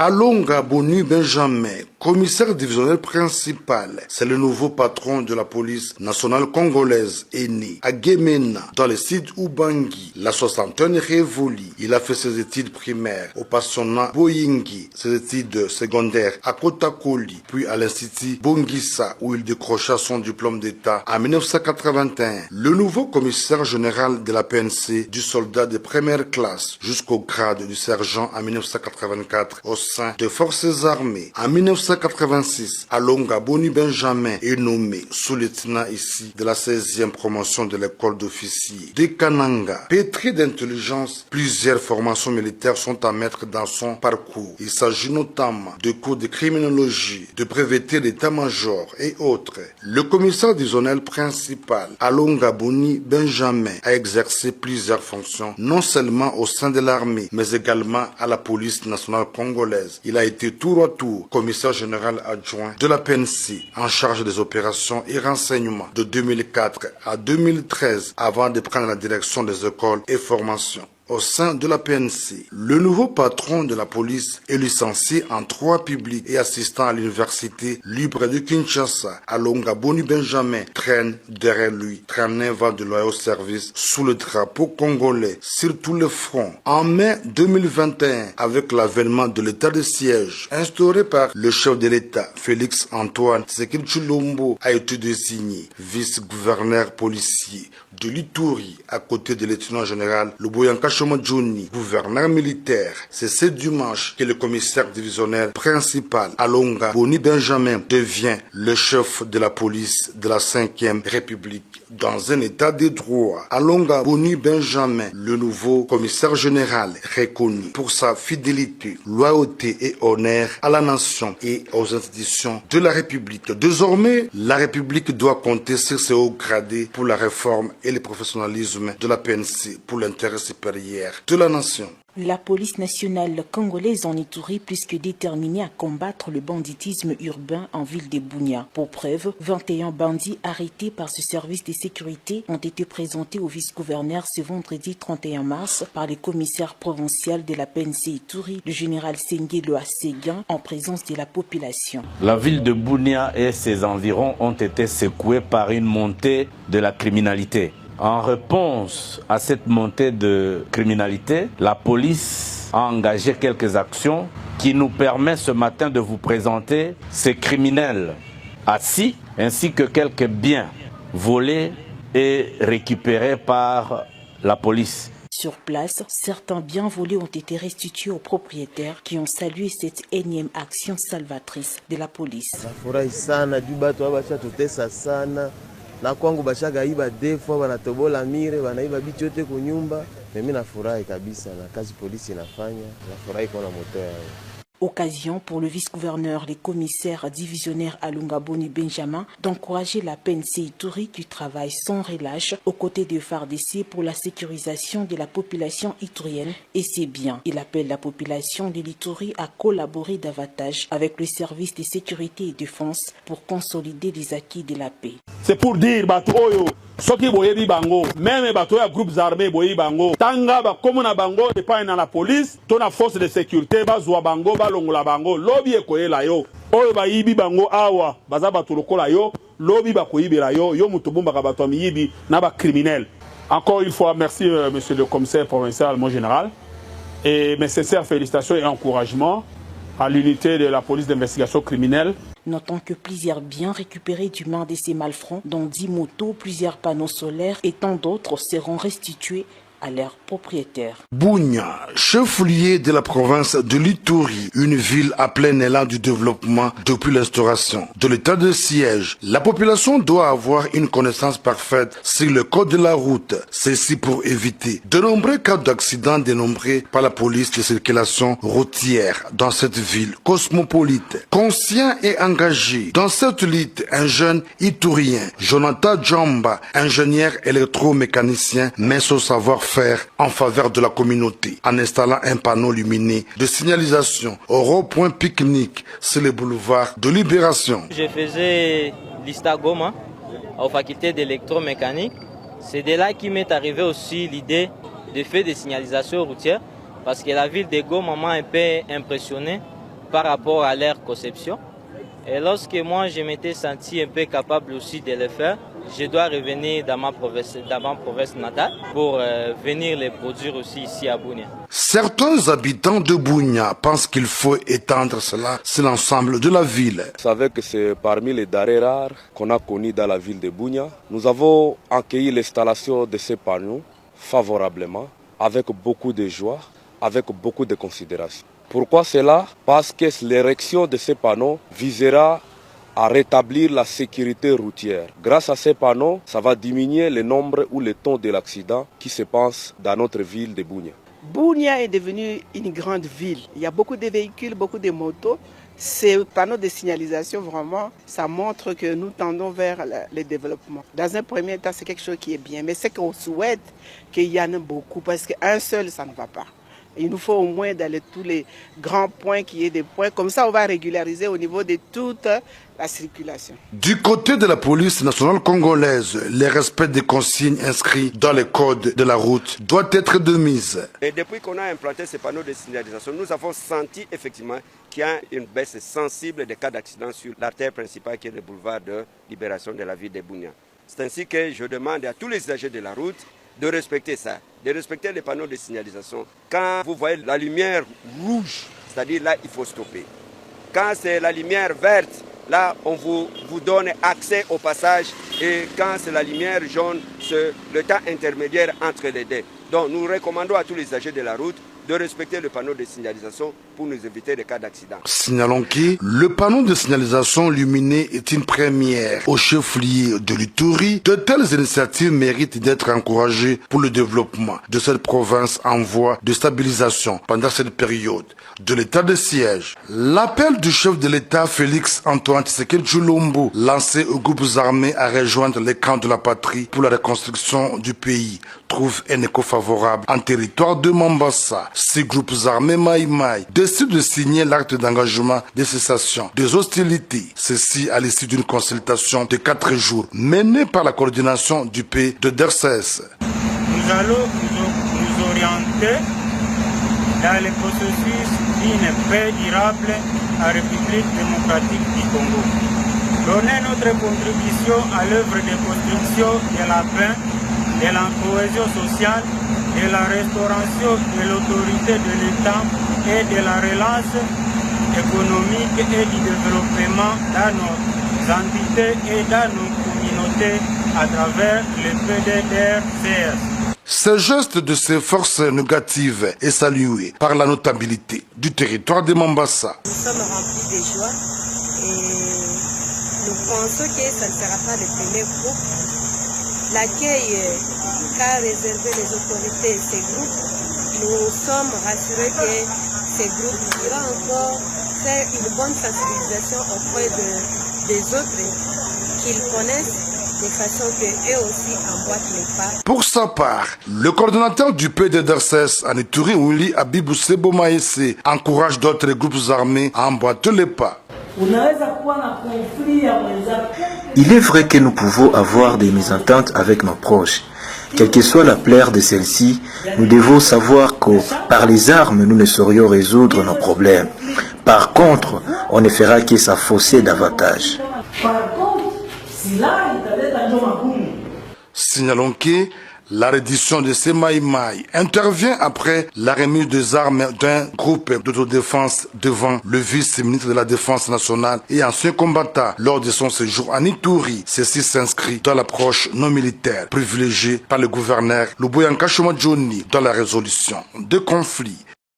Alonga Boni Benjamin, commissaire divisionnaire principal, c'est le nouveau patron de la police nationale congolaise, est né à Gemena, dans le site Ubangi. La soixantaine révolue. Il a fait ses études primaires au passionnat Boyingi, ses études secondaires à Kotakoli, puis à l'institut Bongissa, où il décrocha son diplôme d'État en 1981. Le nouveau commissaire général de la PNC, du soldat de première classe jusqu'au grade du sergent en 1984 au sein des forces armées. En 1986, Alonga Boni Benjamin est nommé sous-lieutenant ici de la 16e promotion de l'école d'officiers de Kananga. Pétri d'intelligence, plusieurs formations militaires sont à mettre dans son parcours. Il s'agit notamment de cours de criminologie, de breveté d'état-major et autres. Le commissaire divisionnaire principal, Alonga Boni Benjamin, a exercé plusieurs fonctions, non seulement au sein de l'armée, mais également à la police nationale congolaise. Il a été tour à tour commissaire général adjoint de la PNC en charge des opérations et renseignements de 2004 à 2013 avant de prendre la direction des écoles et formations. Au sein de la PNC, le nouveau patron de la police est licencié en droit public et assistant à l'université libre de Kinshasa. Alonga Boni Benjamin traîne derrière lui 39 ans de loyaux service sous le drapeau congolais sur tous les fronts. En mai 2021, avec l'avènement de l'état de siège instauré par le chef de l'État, Félix Antoine Tshisekedi Tshilombo, a été désigné vice-gouverneur policier de l'Ituri à côté de lieutenant général Luboyanka Johnny, gouverneur militaire. C'est ce dimanche que le commissaire divisionnaire principal, Alonga Boni Benjamin, devient le chef de la police de la 5e République dans un état de droit. Alonga Boni Benjamin, le nouveau commissaire général, reconnu pour sa fidélité, loyauté et honneur à la nation et aux institutions de la République. Désormais, la République doit compter sur ses hauts gradés pour la réforme et le professionnalisme de la PNC pour l'intérêt supérieur de la nation. La police nationale congolaise en Ituri plus que déterminée à combattre le banditisme urbain en ville de Bunia. Pour preuve, 21 bandits arrêtés par ce service de sécurité ont été présentés au vice-gouverneur ce vendredi 31 mars par le commissaire provincial de la PNC Ituri, le général Sengelo Assegan, en présence de la population. La ville de Bunia et ses environs ont été secoués par une montée de la criminalité. En réponse à cette montée de criminalité, la police a engagé quelques actions qui nous permettent ce matin de vous présenter ces criminels assis ainsi que quelques biens volés et récupérés par la police. Sur place, certains biens volés ont été restitués aux propriétaires qui ont salué cette énième action salvatrice de la police. Na kwangu bashaga iba defo wanatobola mire wanaiba bitu yote kunyumba. Mimi nafurahi kabisa na kazi polisi inafanya. Nafurahi kwa moto yao. Occasion pour le vice-gouverneur, les commissaires divisionnaires Alonga Boni Benjamin d'encourager la PNC Ituri qui travaille sans relâche aux côtés de FARDC pour la sécurisation de la population iturienne et c'est bien. Il appelle la population de l'Ituri à collaborer davantage avec le service de sécurité et défense pour consolider les acquis de la paix. C'est pour dire Batoyo, soki boyebi bango, même Batoya groupes armés boyebi bango, tanga ba komuna bango dépend dans la police, ton force de sécurité bazwa bango balongola bango, lobi ekoyela yo. Oyo ba yibi bango awa, baza bato lokola yo, lobi ba koyibela yo, yo mutu bomba bato miyibi na ba criminel. Encore une fois, merci monsieur le commissaire provincial, mon général, et mes sincères félicitations et encouragements à l'unité de la police d'investigation criminelle. Notons que plusieurs biens récupérés du main de ces malfrats, dont 10 motos, plusieurs panneaux solaires et tant d'autres seront restitués à leurs propriétaires. Bunia, chef-lieu de la province de l'Ituri, une ville à plein élan du développement depuis l'instauration de l'état de siège. La population doit avoir une connaissance parfaite sur le code de la route, ceci pour éviter de nombreux cas d'accidents dénombrés par la police de circulation routière dans cette ville cosmopolite. Conscient et engagé dans cette lutte, un jeune Iturien, Jonathan Djamba, ingénieur électromécanicien, met son savoir-faire en faveur de la communauté en installant un panneau lumineux de signalisation au rond-point pique-nique sur le boulevard de Libération. Je faisais l'ISTA Goma aux facultés d'électromécanique. C'est de là qui m'est arrivé aussi l'idée de faire des signalisations routières parce que la ville de Goma m'a un peu impressionné par rapport à leur conception. Et lorsque moi je m'étais senti un peu capable aussi de le faire, je dois revenir dans ma province natale pour venir les produire aussi ici à Bunia. Certains habitants de Bunia pensent qu'il faut étendre cela sur l'ensemble de la ville. Vous savez que c'est parmi les denrées rares qu'on a connus dans la ville de Bunia. Nous avons accueilli l'installation de ces panneaux favorablement, avec beaucoup de joie, avec beaucoup de considération. Pourquoi cela? Parce que l'érection de ces panneaux visera à rétablir la sécurité routière. Grâce à ces panneaux, ça va diminuer le nombre ou le taux de l'accident qui se passe dans notre ville de Bunia. Bunia est devenue une grande ville. Il y a beaucoup de véhicules, beaucoup de motos. Ces panneaux de signalisation, vraiment, ça montre que nous tendons vers le développement. Dans un premier temps, c'est quelque chose qui est bien. Mais c'est qu'on souhaite qu'il y en ait beaucoup, parce qu'un seul, ça ne va pas. Il nous faut au moins d'aller tous les grands points, qu'il y ait des points. Comme ça, on va régulariser au niveau de toute la circulation. Du côté de la police nationale congolaise, le respect des consignes inscrites dans les codes de la route doit être de mise. Et depuis qu'on a implanté ces panneaux de signalisation, nous avons senti effectivement qu'il y a une baisse sensible des cas d'accident sur l'artère principale qui est le boulevard de libération de la ville de Bunia. C'est ainsi que je demande à tous les usagers de la route de respecter ça, de respecter les panneaux de signalisation. Quand vous voyez la lumière rouge, c'est-à-dire là, il faut stopper. Quand c'est la lumière verte, là, on vous donne accès au passage. Et quand c'est la lumière jaune, c'est le temps intermédiaire entre les deux. Donc, nous recommandons à tous les usagers de la route de respecter le panneau de signalisation pour nous éviter des cas d'accident. Signalons que le panneau de signalisation luminé est une première au chef-lieu de l'Ituri. De telles initiatives méritent d'être encouragées pour le développement de cette province en voie de stabilisation pendant cette période de l'état de siège. L'appel du chef de l'État Félix Antoine Tshisekedi Tshilombo lancé aux groupes armés à rejoindre les camps de la patrie pour la reconstruction du pays trouve un écho favorable en territoire de Mombasa. Ces groupes armés Maï-Maï décident de signer l'acte d'engagement de cessation des hostilités. Ceci à l'issue d'une consultation de 4 jours menée par la coordination du pays de DERCES. Nous allons nous orienter dans le processus d'une paix durable à la République démocratique du Congo. Donner notre contribution à l'œuvre de construction de la paix, de la cohésion sociale, de la restauration de l'autorité de l'État et de la relance économique et du développement dans nos entités et dans nos communautés à travers le PDDRCS. Ce geste de ces forces négatives est salué par la notabilité du territoire de Mombasa. Nous sommes remplis de joie et nous pensons que ça ne sera pas le premier groupe. L'accueil qu'a réservé les autorités et ces groupes, nous sommes rassurés que ces groupes iront encore faire une bonne sensibilisation auprès des autres qu'ils connaissent de façon qu'eux aussi emboîtent les pas. Pour sa part, le coordonnateur du PDDRCS en Ituri, Willy Abibou Sebomaïse, encourage d'autres groupes armés à emboîter les pas. Il est vrai que nous pouvons avoir des mésententes avec nos proches. Quelle que soit la plaire de celle-ci, nous devons savoir que par les armes, nous ne saurions résoudre nos problèmes. Par contre, on ne fera que s'affausser davantage. Signalons que la reddition de ces Maï-Maï intervient après la remise des armes d'un groupe d'autodéfense devant le vice-ministre de la Défense nationale et ancien combattant lors de son séjour en Ituri. Ceci s'inscrit dans l'approche non militaire privilégiée par le gouverneur Luboyanka Shoma Johnny dans la résolution de conflits